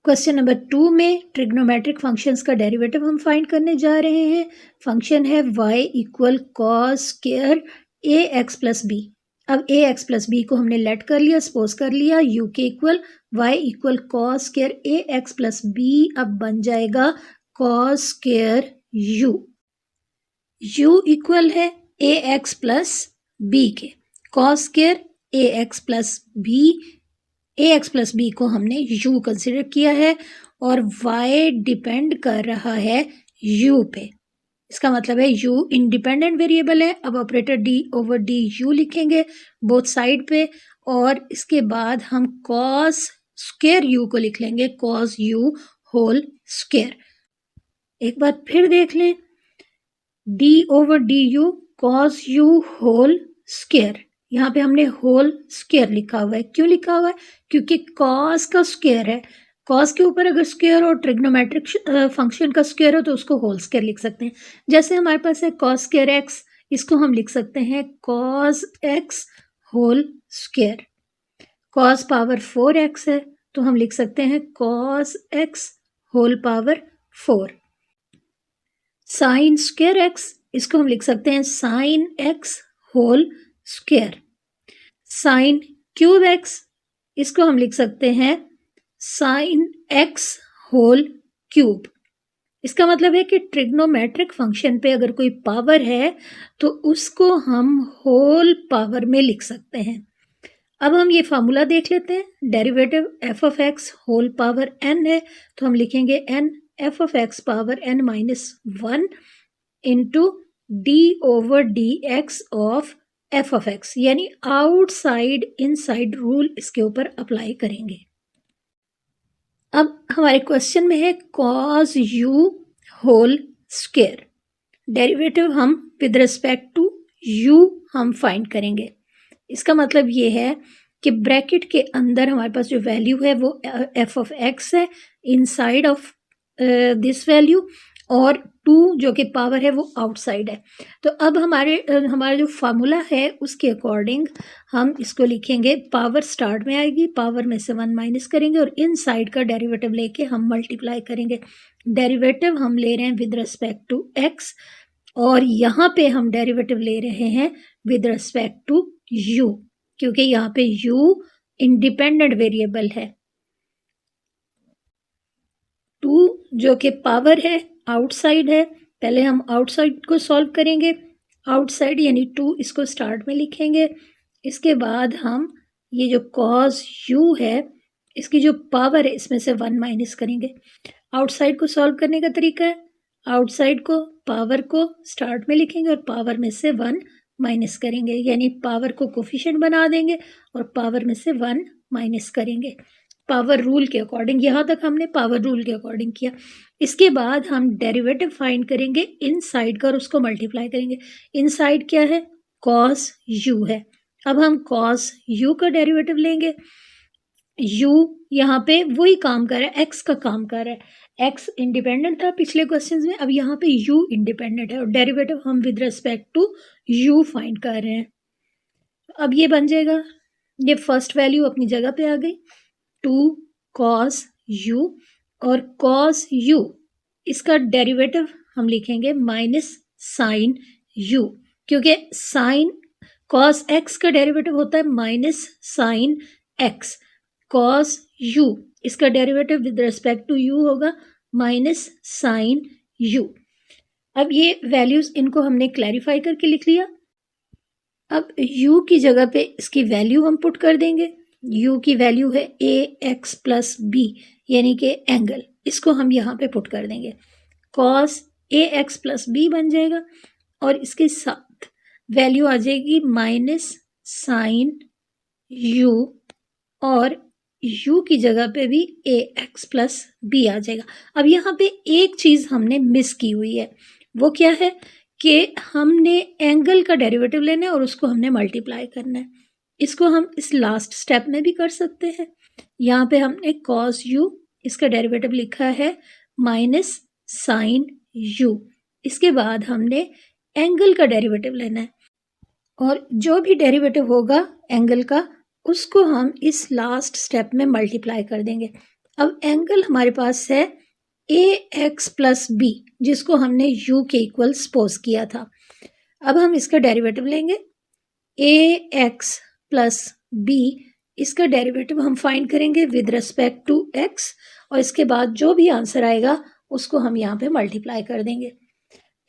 Question number 2 में trigonometric functions का derivative हम फाइंड करने जा रहे हैं। फंक्शन है y equal cos square A X plus B. अब ए एक्स प्लस बी को हमने लेट कर लिया, सपोज कर लिया u के equal y equal cos square A X plus B अब बन जाएगा कॉस स्क्वायर u इक्वल है ए एक्स प्लस बी के। Cos square A X plus B, A X plus B को हमने u कंसिडर किया है और y डिपेंड कर रहा है u पे। इसका मतलब है u इंडिपेंडेंट वेरिएबल है। अब operator d over D u लिखेंगे बोथ साइड पे और इसके बाद हम cos स्क्वायर u को लिख लेंगे cos u होल स्क्वायर। एक बार फिर देख लें, d over D u cos u whole square, यहाँ पे हमने होल स्क्वायर लिखा हुआ है। क्यों लिखा हुआ है? क्योंकि कॉस का स्क्वायर है। कॉस के ऊपर अगर स्क्वायर और ट्रिग्नोमेट्रिक फंक्शन का स्क्वायर हो तो उसको होल स्क्वायर लिख सकते हैं। जैसे हमारे पास है कॉस स्क्वायर एक्स, इसको हम लिख सकते हैं cos x whole square. Cos power 4x है तो हम लिख सकते हैं cos x whole power 4। Sine square x, इसको हम लिख सकते हैं sine x whole square. Sine cube x, इसको हम लिख सकते हैं साइन एक्स होल क्यूब। इसका मतलब है कि ट्रिग्नोमेट्रिक फंक्शन पे अगर कोई पावर है तो उसको हम होल पावर में लिख सकते हैं। अब हम ये फार्मूला देख लेते हैं। Derivative F of X whole power n है तो हम लिखेंगे n F of X power n minus 1 into D over D X of F of X, यानी आउटसाइड इनसाइड रूल इसके ऊपर अप्लाई करेंगे। अब हमारे क्वेश्चन में है cos u whole square. Derivative हम विद रिस्पेक्ट टू u हम फाइंड करेंगे। इसका मतलब ये है कि ब्रैकेट के अंदर हमारे पास जो वैल्यू है वो एफ ऑफ एक्स है इनसाइड ऑफ दिस वैल्यू और 2 जो कि पावर है वो आउटसाइड है। तो अब हमारा जो फार्मूला है उसके अकॉर्डिंग हम इसको लिखेंगे। पावर स्टार्ट में आएगी, पावर में से 1 माइनस करेंगे और इनसाइड का डेरिवेटिव लेके हम मल्टीप्लाई करेंगे। डेरिवेटिव हम ले रहे हैं विद रिस्पेक्ट टू एक्स और यहाँ पे हम डेरिवेटिव ले रहे हैं विद रिस्पेक्ट टू u, क्योंकि यहाँ पे u इंडिपेंडेंट वेरिएबल है। 2 जो कि पावर है आउटसाइड है, पहले हम आउटसाइड को सॉल्व करेंगे। आउटसाइड यानी 2 इसको स्टार्ट में लिखेंगे। इसके बाद हम ये जो कॉस u है इसकी जो पावर है इसमें से 1 माइनस करेंगे। आउटसाइड को सॉल्व करने का तरीका है, आउटसाइड को पावर को स्टार्ट में लिखेंगे और पावर में से 1 माइनस करेंगे, यानी पावर को कोफिशिएंट बना देंगे और पावर में से 1 माइनस करेंगे पावर रूल के अकॉर्डिंग। यहाँ तक हमने पावर रूल के अकॉर्डिंग किया। इसके बाद हम डेरिवेटिव फाइंड करेंगे इनसाइड का और उसको मल्टीप्लाई करेंगे। इनसाइड क्या है? कॉस u है। अब हम कॉस u का डेरिवेटिव लेंगे। u यहाँ पे वही काम कर रहा है, x का काम कर रहा है। x इंडिपेंडेंट था पिछले क्वेश्चंस में, अब यहाँ पे u इंडिपेंडेंट है और डेरिवेटिव हम with respect to u find कर रहे हैं। अब ये बन जाएगा, ये फर्स्ट वैल्यू अपनी जगह पे आ गई 2 cos u और cos u इसका डेरिवेटिव हम लिखेंगे माइनस साइन u, क्योंकि साइन cos x का डेरिवेटिव होता है minus sine x। cos u इसका derivative with respect to u होगा माइनस साइन u। अब ये वैल्यूज इनको हमने क्लैरिफाई करके लिख लिया। अब u की जगह पे इसकी वैल्यू हम पुट कर देंगे। u की वैल्यू है ए एक्स प्लस बी, यानी कि एंगल, इसको हम यहाँ पे पुट कर देंगे। cos ए एक्स प्लस बी बन जाएगा और इसके साथ वैल्यू आ जाएगी माइनस साइन u और u की जगह पे भी ए एक्स प्लस बी आ जाएगा। अब यहाँ पे एक चीज़ हमने मिस की हुई है, वो क्या है कि हमने एंगल का डेरिवेटिव लेना है और उसको हमने मल्टीप्लाई करना है। इसको हम इस लास्ट स्टेप में भी कर सकते हैं। यहाँ पे हमने cos u इसका डेरिवेटिव लिखा है माइनस साइन u। इसके बाद हमने एंगल का डेरिवेटिव लेना है और जो भी डेरिवेटिव होगा एंगल का उसको हम इस लास्ट स्टेप में मल्टीप्लाई कर देंगे। अब एंगल हमारे पास है AX प्लस बी, जिसको हमने U के इक्वल सपोज किया था। अब हम इसका डेरिवेटिव लेंगे। AX प्लस बी, इसका डेरिवेटिव हम फाइंड करेंगे विद रिस्पेक्ट टू x, और इसके बाद जो भी आंसर आएगा उसको हम यहाँ पे मल्टीप्लाई कर देंगे।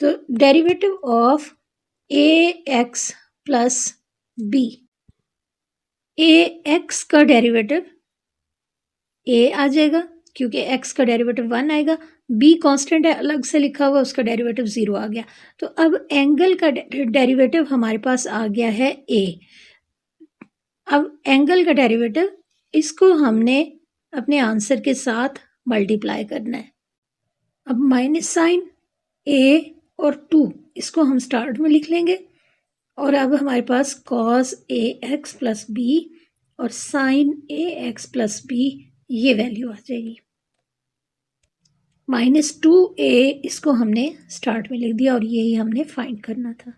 तो derivative of AX plus B, AX का डेरिवेटिव A आ जाएगा क्योंकि x का डेरिवेटिव 1 आएगा, b कांस्टेंट है अलग से लिखा हुआ, उसका डेरिवेटिव 0 आ गया। तो अब एंगल का डेरिवेटिव हमारे पास आ गया है a। अब एंगल का डेरिवेटिव, इसको हमने अपने आंसर के साथ मल्टीप्लाई करना है। अब माइनस साइन a और 2, इसको हम स्टार्ट में लिख लेंगे, और अब हमारे पास cos AX प्लस बी और साइन AX प्लस बी, ये वैल्यू आ जाएगी। -2a, इसको हमने स्टार्ट में लिख दिया और यही हमने फाइंड करना था।